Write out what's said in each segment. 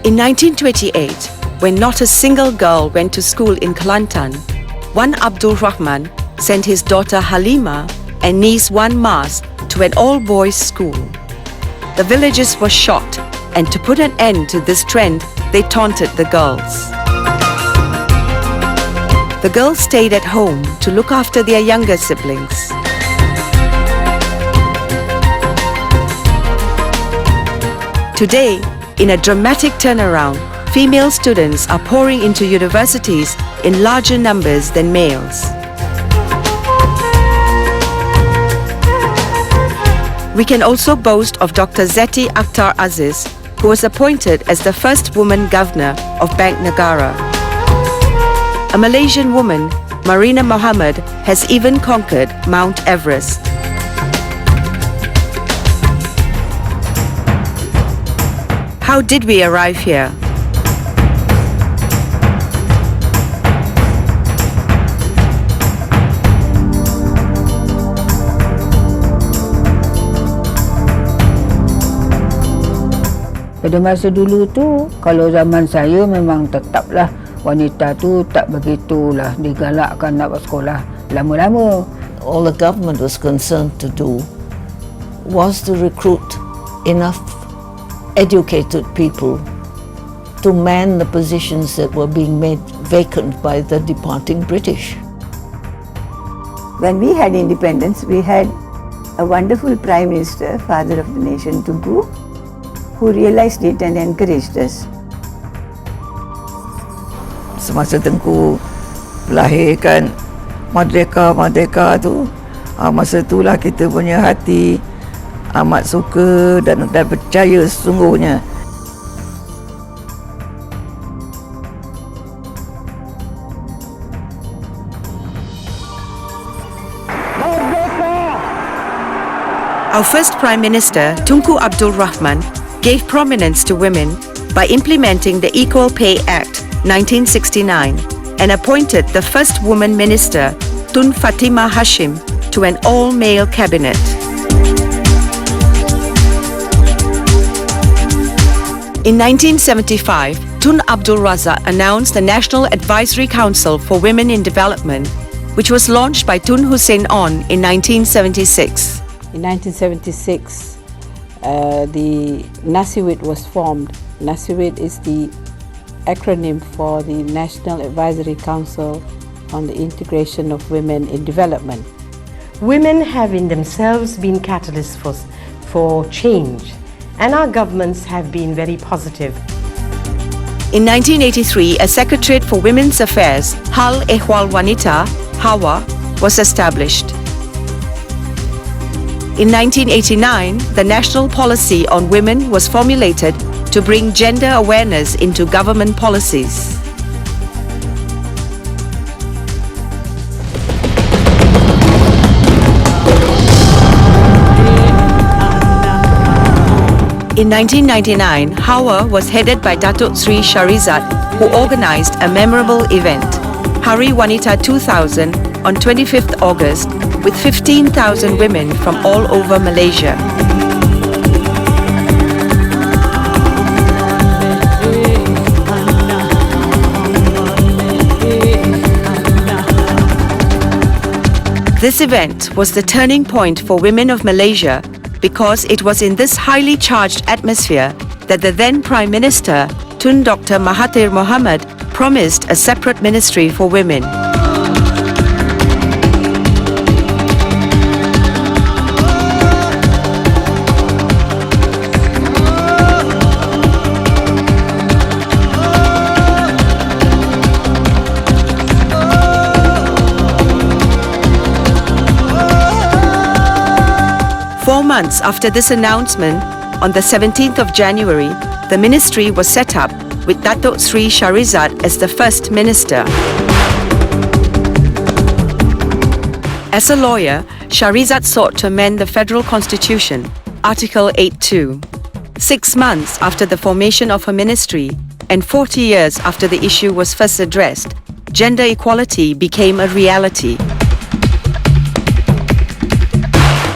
In 1928, when not a single girl went to school in Kelantan, one Abdul Rahman sent his daughter Halima and niece Wan Mas to an all-boys school. The villagers were shocked, and to put an end to this trend, they taunted the girls. The girls stayed at home to look after their younger siblings. Today, in a dramatic turnaround, female students are pouring into universities in larger numbers than males. We can also boast of Dr. Zeti Akhtar Aziz, who was appointed as the first woman governor of Bank Negara. A Malaysian woman, Marina Mohammed, has even conquered Mount Everest. How did we arrive here? Pada masa dulu tu, kalau zaman saya memang tetaplah wanita tu tak begitulah digalakkan nak bersekolah lama-lama. All the government was concerned to do was to recruit enough educated people to man the positions that were being made vacant by the departing British. When we had independence, we had a wonderful Prime Minister, father of the nation, Tunku, who realized it and encouraged us. Semasa Tengku lahirkan Merdeka tu, masa itulah kita punya hati amat suka dan percaya sesungguhnya. Our first Prime Minister, Tunku Abdul Rahman, gave prominence to women by implementing the Equal Pay Act 1969 and appointed the first woman minister, Tun Fatimah Hashim, to an all-male cabinet. In 1975, Tun Abdul Razak announced the National Advisory Council for Women in Development, which was launched by Tun Hussein On in 1976. In 1976, the NIEW was formed. NIEW is the acronym for the National Advisory Council on the Integration of Women in Development. Women have in themselves been catalysts for change, and our governments have been very positive. In 1983, a Secretariat for Women's Affairs, Hal Ehwal Wanita, HAWA, was established. In 1989, the National Policy on Women was formulated to bring gender awareness into government policies. In 1999, HAWA was headed by Datuk Sri Sharizat, who organized a memorable event, Hari Wanita 2000, on 25th August, with 15,000 women from all over Malaysia. This event was the turning point for women of Malaysia because it was in this highly charged atmosphere that the then Prime Minister, Tun Dr. Mahathir Mohamad, promised a separate ministry for women. Four months after this announcement, on the 17th of January, the ministry was set up with Datuk Sri Sharizat as the first minister. As a lawyer, Sharizat sought to amend the Federal Constitution, Article 8.2. 6 months after the formation of her ministry and 40 years after the issue was first addressed, gender equality became a reality.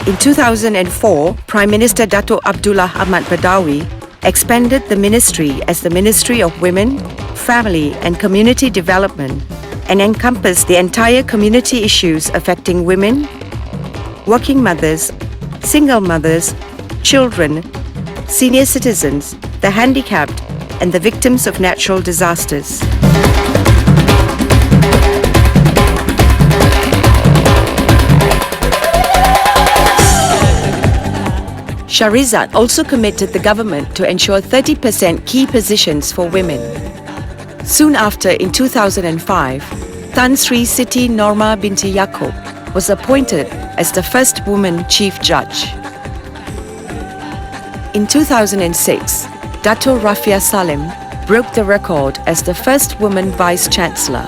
In 2004, Prime Minister Datuk Abdullah Ahmad Badawi expanded the ministry as the Ministry of Women, Family and Community Development and encompassed the entire community issues affecting women, working mothers, single mothers, children, senior citizens, the handicapped, and the victims of natural disasters. Shahrizad also committed the government to ensure 30% key positions for women. Soon after, in 2005, Tan Sri Siti Norma binti Yaakob was appointed as the first woman chief judge. In 2006, Dato' Rafia Salim broke the record as the first woman vice-chancellor,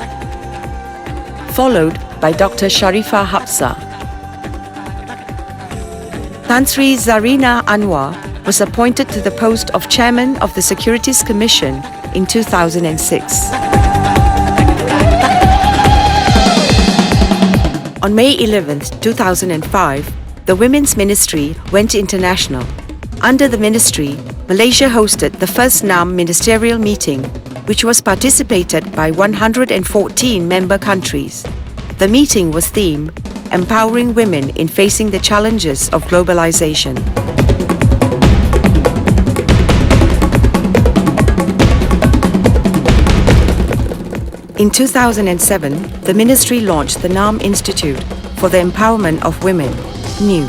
followed by Dr. Sharifah Hapsa. Tan Sri Zarina Anwar was appointed to the post of Chairman of the Securities Commission in 2006. On May 11, 2005, the Women's Ministry went international. Under the ministry, Malaysia hosted the first NAM ministerial meeting, which was participated by 114 member countries. The meeting was themed Empowering Women in Facing the Challenges of Globalization. In 2007, the ministry launched the NAM Institute for the Empowerment of Women, NIEW.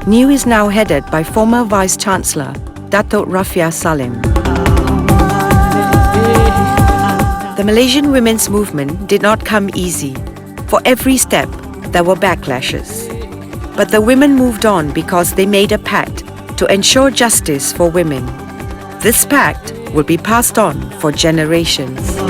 NIEW is now headed by former Vice-Chancellor Dato' Rafia Salim. The Malaysian women's movement did not come easy. For every step, there were backlashes. But the women moved on because they made a pact to ensure justice for women. This pact will be passed on for generations.